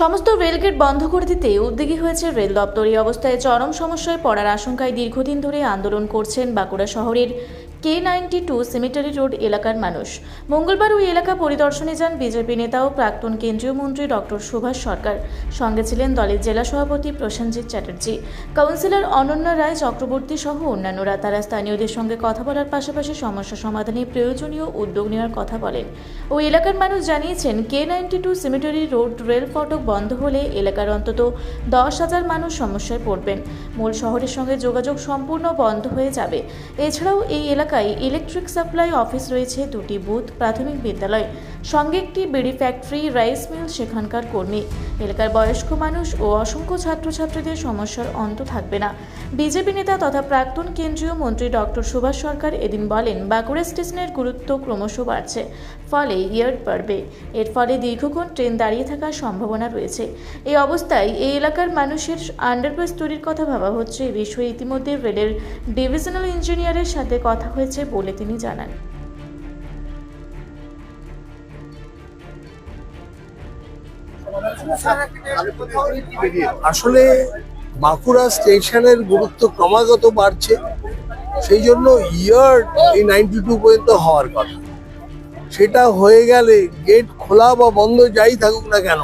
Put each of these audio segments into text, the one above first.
সমস্ত রেলগেট বন্ধ করে দিতে উদ্যোগী হয়েছে রেল দপ্তর। এই অবস্থায় চরম সমস্যায় পড়ার আশঙ্কায় দীর্ঘদিন ধরে আন্দোলন করছেন বাঁকুড়া শহরের K92 সিমেটারি রোড এলাকার মানুষ। মঙ্গলবার ওই এলাকা পরিদর্শনে যান বিজেপি নেতা ও প্রাক্তন কেন্দ্রীয় মন্ত্রী ডক্টর সুভাষ সরকার। সঙ্গে ছিলেন দলের জেলা সভাপতি প্রসেনজিৎ চ্যাটার্জি, কাউন্সিলর অনন্যা রায় চক্রবর্তী সহ অন্যান্যরা। তারা স্থানীয়দের সঙ্গে কথা বলার পাশাপাশি সমস্যা সমাধানে প্রয়োজনীয় উদ্যোগ নেওয়ার কথা বলেন। ওই এলাকার মানুষ জানিয়েছেন, K92 সিমেটারি রোড রেল ফটক বন্ধ হলে এলাকার অন্তত 10,000 মানুষ সমস্যায় পড়বেন। মূল শহরের সঙ্গে যোগাযোগ সম্পূর্ণ বন্ধ হয়ে যাবে। এছাড়াও এই এলাকায় ইলেকট্রিক সাপ্লাই অফিস রয়েছে, 2টি বুথ, প্রাথমিক বিদ্যালয়, সঙ্গে একটি বিড়ি ফ্যাক্টরি, রাইস মিল, সেখানকার কর্মী, এলাকার বয়স্ক মানুষ ও অসংখ্য ছাত্রছাত্রীদের সমস্যার অন্ত থাকবে না। বিজেপি নেতা তথা প্রাক্তন কেন্দ্রীয় মন্ত্রী ডক্টর সুভাষ সরকার এদিন বলেন, বাঁকুড়া স্টেশনের গুরুত্ব ক্রমশ বাড়ছে, ফলে ইয়ার্ড বাড়বে। এর ফলে দীর্ঘক্ষণ ট্রেন দাঁড়িয়ে থাকার সম্ভাবনা রয়েছে। এই অবস্থায় এই এলাকার মানুষের আন্ডারপাস তৈরির কথা ভাবা হচ্ছে। এ বিষয়ে ইতিমধ্যে রেলের ডিভিশনাল ইঞ্জিনিয়ারের সাথে কথা হয়েছে বলে তিনি জানান। আসলে বাঁকুড়া স্টেশনের গুরুত্ব ক্রমাগত বাড়ছে, সেই জন্য ইয়ার্ড এই 92 পর্যন্ত হওয়ার কথা। সেটা হয়ে গেলে গেট খোলা বা বন্ধ যাই থাকুক না কেন,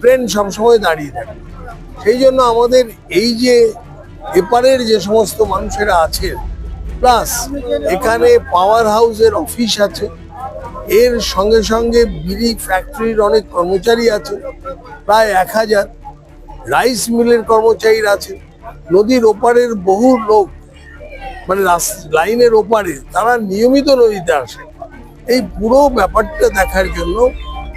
ট্রেন সবসময় দাঁড়িয়ে থাকে। সেই জন্য আমাদের এই যে এপারের যে সমস্ত মানুষেরা আছেন, প্লাস এখানে পাওয়ার হাউসের অফিস আছে, এর সঙ্গে সঙ্গে বিড়ি ফ্যাক্টরির অনেক কর্মচারী আছে, প্রায় 1000, রাইস মিলের কর্মচারীরা আছে, নদীর ওপারের বহু লোক, মানে লাইনের ওপারে, তারা নিয়মিত নদীতে আসে। এই পুরো ব্যাপারটা দেখার জন্য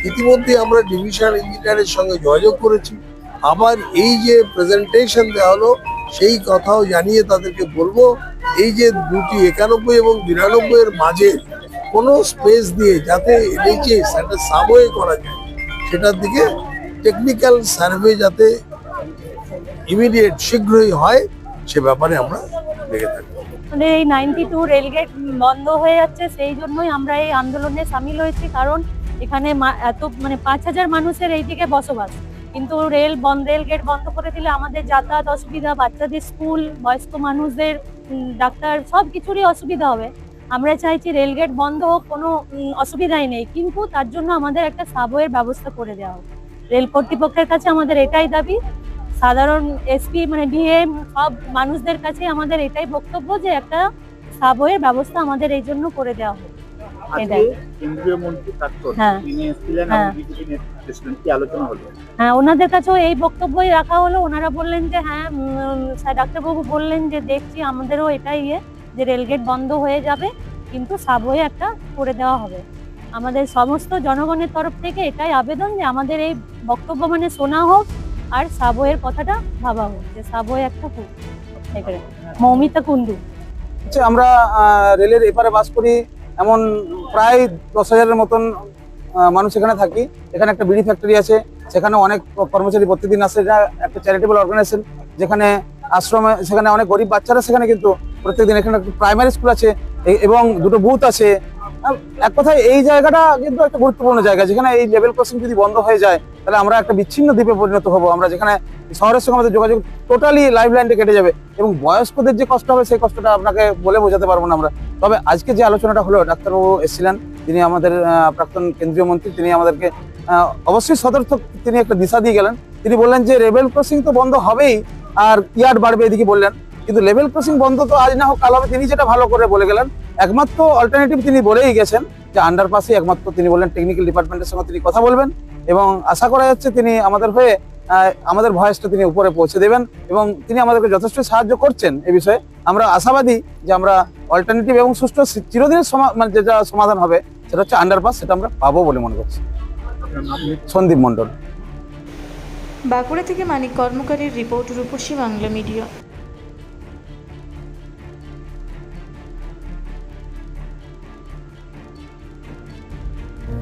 ইতিমধ্যে আমরা ডিভিশনাল ইঞ্জিনিয়ারের সঙ্গে যোগাযোগ করেছি। আবার এই যে প্রেজেন্টেশন দেওয়া হলো, সেই কথাও জানিয়ে তাদেরকে বলবো, এই যে 291 এবং 92 এর মাঝে কোনো স্পেস দিয়ে যাতে এনএইচএস একটা সাবওয়ে করা যায়, সেটার দিকে টেকনিক্যাল সার্ভে যাতে ইমিডিয়েট শীঘ্রই হয়, সে ব্যাপারে আমরা লেগে থাকবো। এই 92 রেলগেট বন্ধ হয়ে যাচ্ছে, সেই জন্যই আমরা এই আন্দোলনে সামিল হয়েছি। কারণ এখানে এত 5,000 মানুষের এইদিকে বসবাস, কিন্তু রেলগেট বন্ধ করে দিলে আমাদের যাতায়াত অসুবিধা, বাচ্চাদের স্কুল, বয়স্ক মানুষদের ডাক্তার, সব কিছুরই অসুবিধা হবে। আমরা চাইছি রেলগেট বন্ধ হোক, কোনো অসুবিধাই নেই, কিন্তু তার জন্য আমাদের একটা সাবওয়ের ব্যবস্থা করে দেওয়া হোক। রেল কর্তৃপক্ষের কাছে আমাদের এটাই দাবি, সাধারণ এসপি ডিএম সব মানুষদের কাছে আমাদের এটাই বক্তব্য যে একটা সাবওয়ের ব্যবস্থা আমাদের এই জন্য করে দেওয়া হোক। হ্যাঁ, ওনাদের কাছেও এই বক্তব্যই রাখা হলো। ওনারা বললেন যে হ্যাঁ, ডাক্তারবাবু বললেন যে দেখছি, আমাদেরও এটাই যে রেলগেট বন্ধ হয়ে যাবে, কিন্তু সাবওয়ে একটা করে দেওয়া হবে। আমাদের সমস্ত জনগণের তরফ থেকে এটাই আবেদন যে আমাদের এই বক্তব্য শোনা হোক, আর সাবওয়ের কথাটা ভাবা হোক, যে সাবওয়ে একটা হোক। মৌমিতা কুন্ডু। আমরা রেলের এপারে বাস করি, এমন প্রায় 10,000-এর মতন মানুষ এখানে থাকি। এখানে একটা বিড়ি ফ্যাক্টরি আছে, সেখানে অনেক কর্মচারী প্রতিদিন আসে। এটা একটা চ্যারিটেবল অর্গানাইজেশন, যেখানে আশ্রমে, সেখানে অনেক গরিব বাচ্চারা সেখানে কিন্তু প্রত্যেকদিন। এখানে প্রাইমারি স্কুল আছে এবং 2টো বুথ আছে। এক কথায় এই জায়গাটা কিন্তু একটা গুরুত্বপূর্ণ জায়গা, যেখানে এই লেভেল ক্রসিং যদি বন্ধ হয়ে যায়, তাহলে আমরা একটা বিচ্ছিন্ন দ্বীপে পরিণত হবো। আমরা যেখানে শহরের সঙ্গে আমাদের যোগাযোগ টোটালি লাইফ লাইনটা কেটে যাবে, এবং বয়স্কদের যে কষ্ট হবে, সেই কষ্টটা আপনাকে বলে বোঝাতে পারবো না আমরা। তবে আজকে যে আলোচনাটা হলো, ডাক্তারবাবু এসেছিলেন, তিনি আমাদের প্রাক্তন কেন্দ্রীয় মন্ত্রী, তিনি আমাদেরকে অবশ্যই সতর্ক, তিনি একটা দিশা দিয়ে গেলেন। তিনি বললেন যে লেভেল ক্রসিং তো বন্ধ হবেই, আর ইয়ার্ড বাড়বে, এদিকে বললেন। কিন্তু লেভেল ক্রসিং বন্ধ তো আজ না হোক কাল হবে, তিনি যেটা ভালো করে বলে গেলেন। একমাত্র অল্টারনেটিভ তিনি বলেই গেছেন যে আন্ডারপাসে একমাত্র, তিনি বললেন টেকনিক্যাল ডিপার্টমেন্টের সঙ্গে তিনি কথা বলবেন, এবং আশা করা যাচ্ছে তিনি আমাদের হয়ে আমাদের ভয়েসটা তিনি উপরে পৌঁছে দেবেন, এবং তিনি আমাদেরকে যথেষ্ট সাহায্য করছেন এই বিষয়ে। আমরা আশাবাদী যে আমরা অল্টারনেটিভ এবং সুষ্ঠু চিরদিনের যেটা সমাধান হবে, সেটা হচ্ছে আন্ডারপাস, সেটা আমরা পাবো বলে মনে করছি। সন্দীপ মণ্ডল, বাঁকুড়া থেকে মানিক কর্মকারীর রিপোর্ট, রূপসী বাংলা মিডিয়া।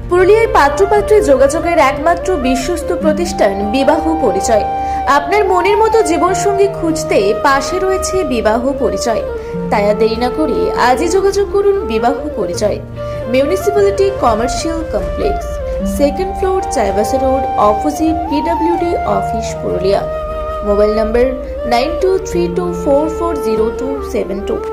পুরুলিয়ার পাত্রপাত্রী যোগাযোগের একমাত্র বিশ্বস্ত প্রতিষ্ঠান বিবাহ পরিচয়। আপনার মনের মতো জীবনসঙ্গী খুঁজতে পাশে রয়েছে বিবাহ পরিচয়। তাই আর দেরি না করে আজই যোগাযোগ করুন বিবাহ পরিচয়। Municipality commercial complex, second floor Chaibasa road opposite PWD office Purulia. Mobile নম্বর 9232440272।